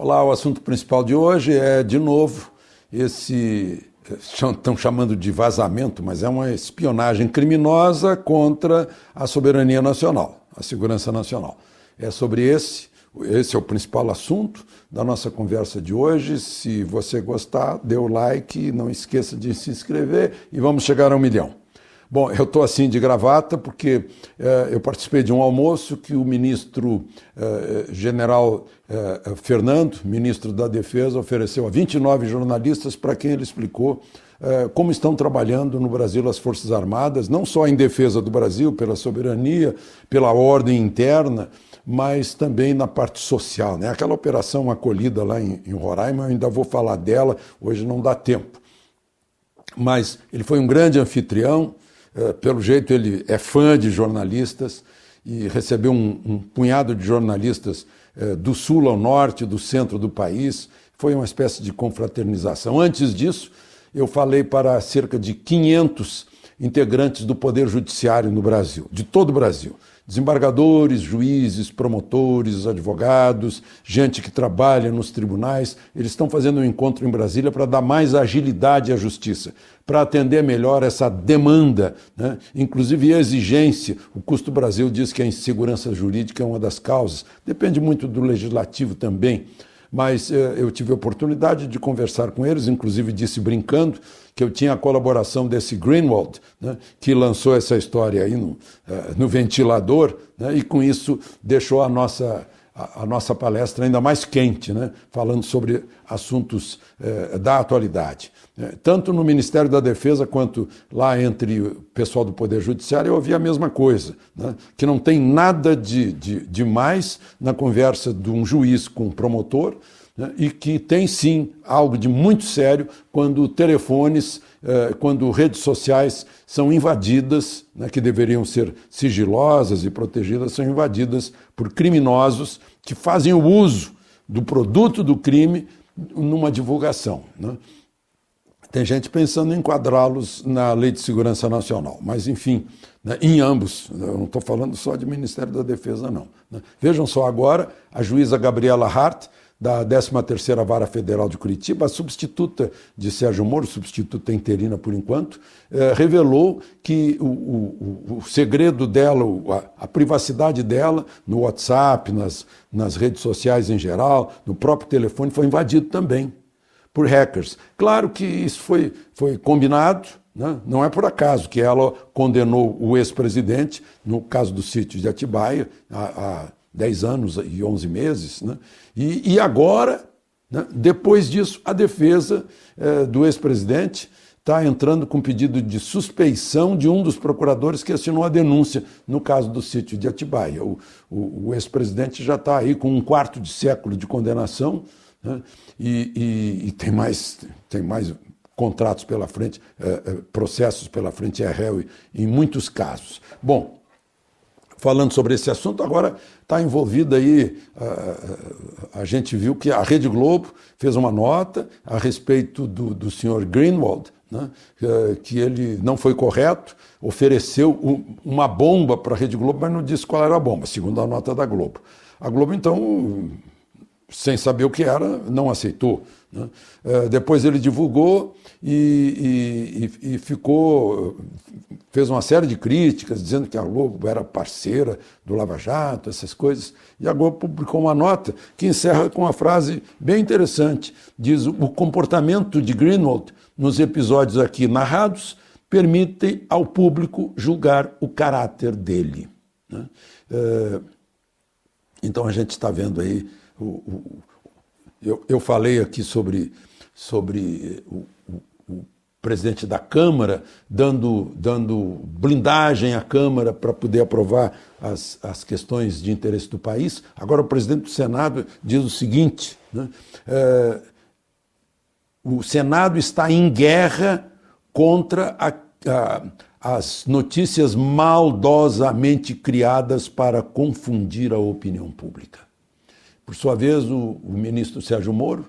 Olá, o assunto principal de hoje é, de novo, estão chamando de vazamento, mas é uma espionagem criminosa contra a soberania nacional, a segurança nacional. É sobre esse é o principal assunto da nossa conversa de hoje. Se você gostar, dê o like, não esqueça de se inscrever e vamos chegar a 1 milhão. Bom, eu estou assim de gravata porque eu participei de um almoço que o ministro general Fernando, ministro da Defesa, ofereceu a 29 jornalistas para quem ele explicou como estão trabalhando no Brasil as Forças Armadas, não só em defesa do Brasil, pela soberania, pela ordem interna, mas também na parte social, né? Aquela operação acolhida lá em Roraima, eu ainda vou falar dela, hoje não dá tempo. Mas ele foi um grande anfitrião. Pelo jeito ele é fã de jornalistas e recebeu um punhado de jornalistas do sul ao norte, do centro do país. Foi uma espécie de confraternização. Antes disso, eu falei para cerca de 500 integrantes do Poder Judiciário no Brasil, de todo o Brasil. Desembargadores, juízes, promotores, advogados, gente que trabalha nos tribunais. Eles estão fazendo um encontro em Brasília para dar mais agilidade à justiça, para atender melhor essa demanda, né? Inclusive a exigência. O Custo Brasil diz que a insegurança jurídica é uma das causas. Depende muito do legislativo também. Mas eu tive a oportunidade de conversar com eles, inclusive disse brincando que eu tinha a colaboração desse Greenwald, né, que lançou essa história aí no ventilador, né, e com isso deixou a nossa palestra ainda mais quente, né, falando sobre assuntos da atualidade. Tanto no Ministério da Defesa quanto lá entre o pessoal do Poder Judiciário eu ouvi a mesma coisa, né, que não tem nada de mais na conversa de um juiz com um promotor, né, e que tem sim algo de muito sério quando telefones, quando redes sociais são invadidas, né, que deveriam ser sigilosas e protegidas, são invadidas por criminosos que fazem o uso do produto do crime numa divulgação, né? Tem gente pensando em enquadrá-los na Lei de Segurança Nacional, mas enfim, né, em ambos, eu não estou falando só de Ministério da Defesa não, né? Vejam só agora, a juíza Gabriela Hart, da 13ª Vara Federal de Curitiba, a substituta de Sérgio Moro, substituta interina por enquanto, revelou que o segredo dela, a privacidade dela no WhatsApp, nas redes sociais em geral, no próprio telefone, foi invadido também por hackers. Claro que isso foi combinado, né? Não é por acaso que ela condenou o ex-presidente, no caso do sítio de Atibaia, há 10 anos e 11 meses, né? E agora, né, depois disso, a defesa do ex-presidente está entrando com pedido de suspeição de um dos procuradores que assinou a denúncia no caso do sítio de Atibaia. O ex-presidente já está aí com 1/4 de século de condenação, né? E tem mais contratos pela frente, processos pela frente, é réu em muitos casos. Bom, falando sobre esse assunto, agora está envolvida aí, a gente viu que a Rede Globo fez uma nota a respeito do senhor Greenwald, né, que ele não foi correto, ofereceu uma bomba para a Rede Globo, mas não disse qual era a bomba, segundo a nota da Globo. A Globo, então, sem saber o que era, não aceitou, né? Depois ele divulgou e fez uma série de críticas, dizendo que a Globo era parceira do Lava Jato, essas coisas. E a Globo publicou uma nota que encerra com uma frase bem interessante. Diz: o comportamento de Greenwald nos episódios aqui narrados permite ao público julgar o caráter dele, né? Então a gente está vendo aí. Eu falei aqui sobre o presidente da Câmara dando blindagem à Câmara para poder aprovar as questões de interesse do país. Agora o presidente do Senado diz o seguinte, né? O Senado está em guerra contra as notícias maldosamente criadas para confundir a opinião pública. Por sua vez, o ministro Sérgio Moro,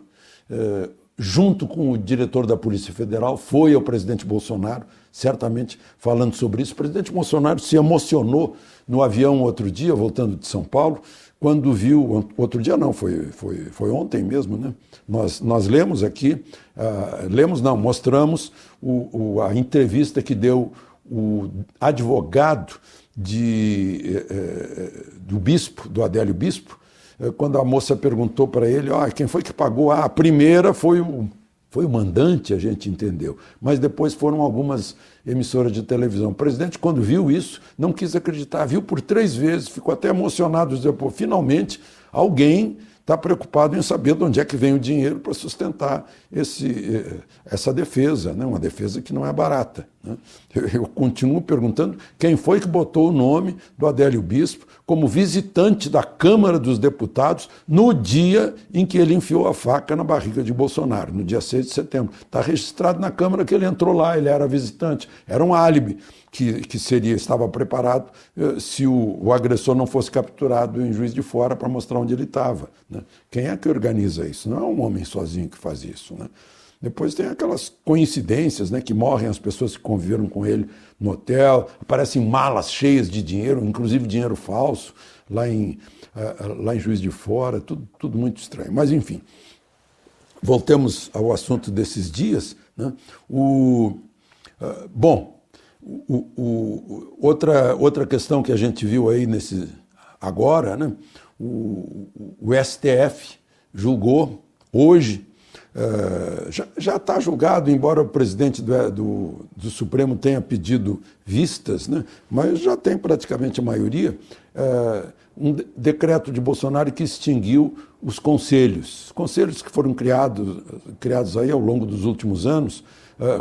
junto com o diretor da Polícia Federal, foi ao presidente Bolsonaro, certamente falando sobre isso. O presidente Bolsonaro se emocionou no avião outro dia, voltando de São Paulo, quando viu, outro dia não, foi ontem mesmo, né? Nós lemos aqui, mostramos a entrevista que deu o advogado do bispo, do Adélio Bispo, quando a moça perguntou para ele, quem foi que pagou? A primeira foi o mandante, a gente entendeu, mas depois foram algumas emissoras de televisão. O presidente, quando viu isso, não quis acreditar, viu por 3 vezes, ficou até emocionado, dizendo, pô, finalmente alguém está preocupado em saber de onde é que vem o dinheiro para sustentar essa defesa, né? Uma defesa que não é barata, né? Eu continuo perguntando quem foi que botou o nome do Adélio Bispo como visitante da Câmara dos Deputados no dia em que ele enfiou a faca na barriga de Bolsonaro, no dia 6 de setembro. Está registrado na Câmara que ele entrou lá, ele era visitante, era um álibi que estava preparado se o agressor não fosse capturado em Juiz de Fora para mostrar onde ele estava, né? Quem é que organiza isso? Não é um homem sozinho que faz isso, né? Depois tem aquelas coincidências, né, que morrem as pessoas que conviveram com ele no hotel, aparecem malas cheias de dinheiro, inclusive dinheiro falso, lá em Juiz de Fora, tudo muito estranho. Mas, enfim, voltemos ao assunto desses dias, né? Outra questão que a gente viu aí agora, né? O STF julgou hoje, já está julgado, embora o presidente do Supremo tenha pedido vistas, né? Mas já tem praticamente a maioria, um decreto de Bolsonaro que extinguiu os conselhos que foram criados aí ao longo dos últimos anos,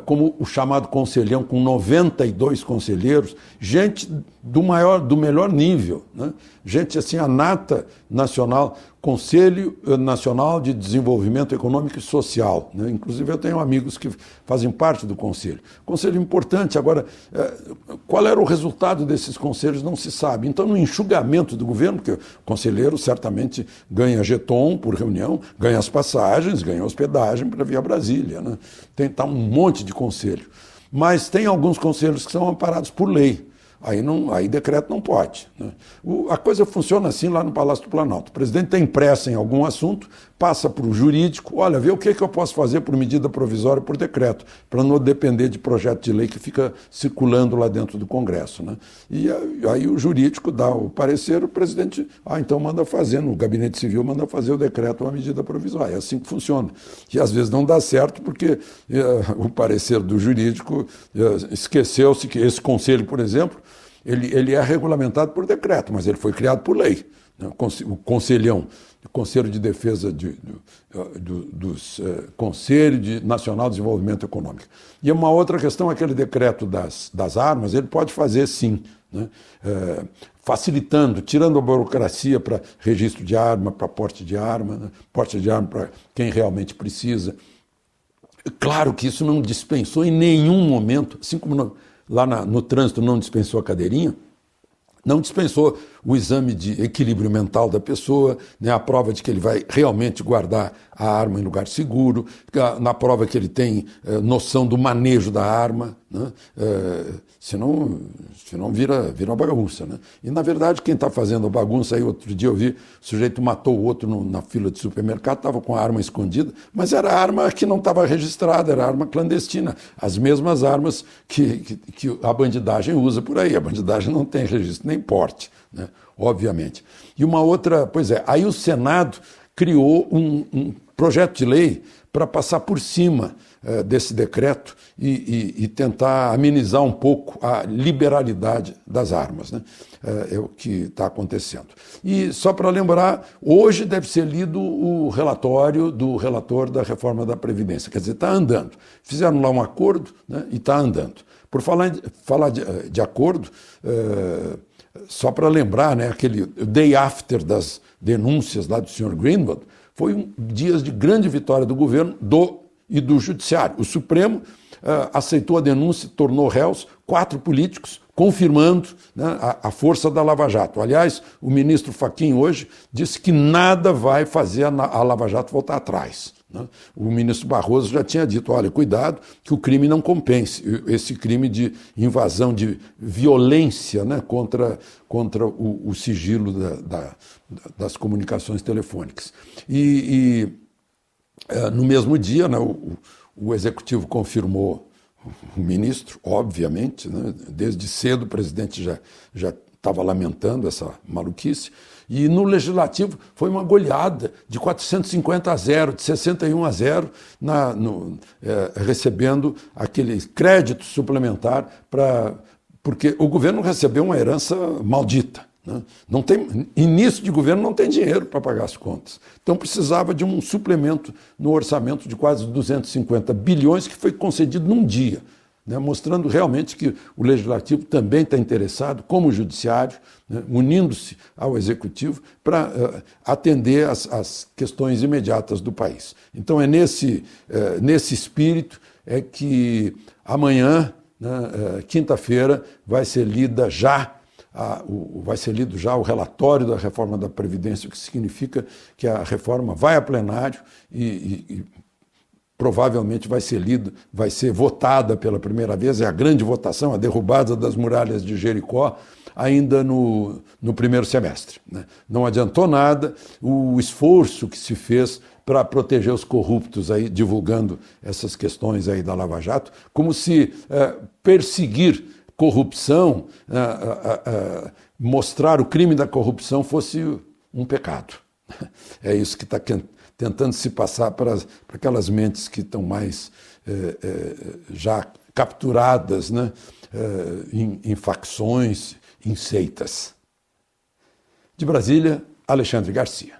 como o chamado conselhão, com 92 conselheiros, gente do melhor nível, né? Gente assim, a nata nacional, Conselho Nacional de Desenvolvimento Econômico e Social, né? Inclusive eu tenho amigos que fazem parte do conselho. Conselho importante. Agora, qual era o resultado desses conselhos não se sabe. Então, no enxugamento do governo, porque o conselheiro certamente ganha jeton por reunião, ganha as passagens, ganha hospedagem para vir a Brasília, né? Tá um monte de conselho. Mas tem alguns conselhos que são amparados por lei. Aí decreto não pode, né? A coisa funciona assim lá no Palácio do Planalto. O presidente tem pressa em algum assunto, passa para o jurídico, olha, vê o que eu posso fazer por medida provisória, por decreto, para não depender de projeto de lei que fica circulando lá dentro do Congresso, né? E aí o jurídico dá o parecer, o presidente, então manda fazer, no gabinete civil manda fazer o decreto, uma medida provisória. É assim que funciona. E às vezes não dá certo porque o parecer do jurídico esqueceu-se que esse conselho, por exemplo, ele é regulamentado por decreto, mas ele foi criado por lei, né? O Conselhão, o Conselho de Defesa dos Conselho Nacional de Desenvolvimento Econômico. E uma outra questão, aquele decreto das armas, ele pode fazer sim, né? Facilitando, tirando a burocracia para registro de arma, para porte de arma, né? Porte de arma para quem realmente precisa. Claro que isso não dispensou em nenhum momento, assim como lá no trânsito não dispensou a cadeirinha, não dispensou o exame de equilíbrio mental da pessoa, né, a prova de que ele vai realmente guardar a arma em lugar seguro, na prova que ele tem noção do manejo da arma, né, senão vira uma bagunça, né? E, na verdade, quem está fazendo a bagunça, aí outro dia eu vi, o sujeito matou o outro na fila de supermercado, estava com a arma escondida, mas era arma que não estava registrada, era arma clandestina, as mesmas armas que a bandidagem usa por aí. A bandidagem não tem registro nem porte, né? Obviamente. E uma outra, aí o Senado criou um projeto de lei para passar por cima desse decreto e tentar amenizar um pouco a liberalidade das armas, né? É o que está acontecendo. E só para lembrar, hoje deve ser lido o relatório do relator da reforma da Previdência, quer dizer, está andando. Fizeram lá um acordo, né, e está andando. Por falar de acordo, só para lembrar, né, aquele day after das denúncias lá do senhor Greenwald, foi dias de grande vitória do governo e do Judiciário. O Supremo aceitou a denúncia, tornou réus 4 políticos, confirmando, né, a força da Lava Jato. Aliás, o ministro Fachin hoje disse que nada vai fazer a Lava Jato voltar atrás, né? O ministro Barroso já tinha dito, olha, cuidado que o crime não compense, esse crime de invasão, de violência, né, contra o sigilo das comunicações telefônicas. No mesmo dia, né, o Executivo confirmou o ministro, obviamente, né, desde cedo o presidente já estava lamentando essa maluquice, e no Legislativo foi uma goleada de 450-0, de 61-0, recebendo aquele crédito suplementar porque o governo recebeu uma herança maldita. Não tem, início de governo não tem dinheiro para pagar as contas. Então precisava de um suplemento no orçamento de quase 250 bilhões que foi concedido num dia, né, mostrando realmente que o Legislativo também está interessado, como o Judiciário, né, unindo-se ao Executivo para atender as questões imediatas do país. Então é nesse espírito que amanhã, né, quinta-feira, vai ser lido já o relatório da reforma da Previdência, o que significa que a reforma vai a plenário e provavelmente vai ser votada pela primeira vez, é a grande votação, a derrubada das muralhas de Jericó, ainda no primeiro semestre, né? Não adiantou nada o esforço que se fez para proteger os corruptos, aí, divulgando essas questões aí da Lava Jato, como se perseguir corrupção, mostrar o crime da corrupção fosse um pecado. É isso que está tentando se passar para aquelas mentes que estão mais já capturadas, né, em facções, em seitas. De Brasília, Alexandre Garcia.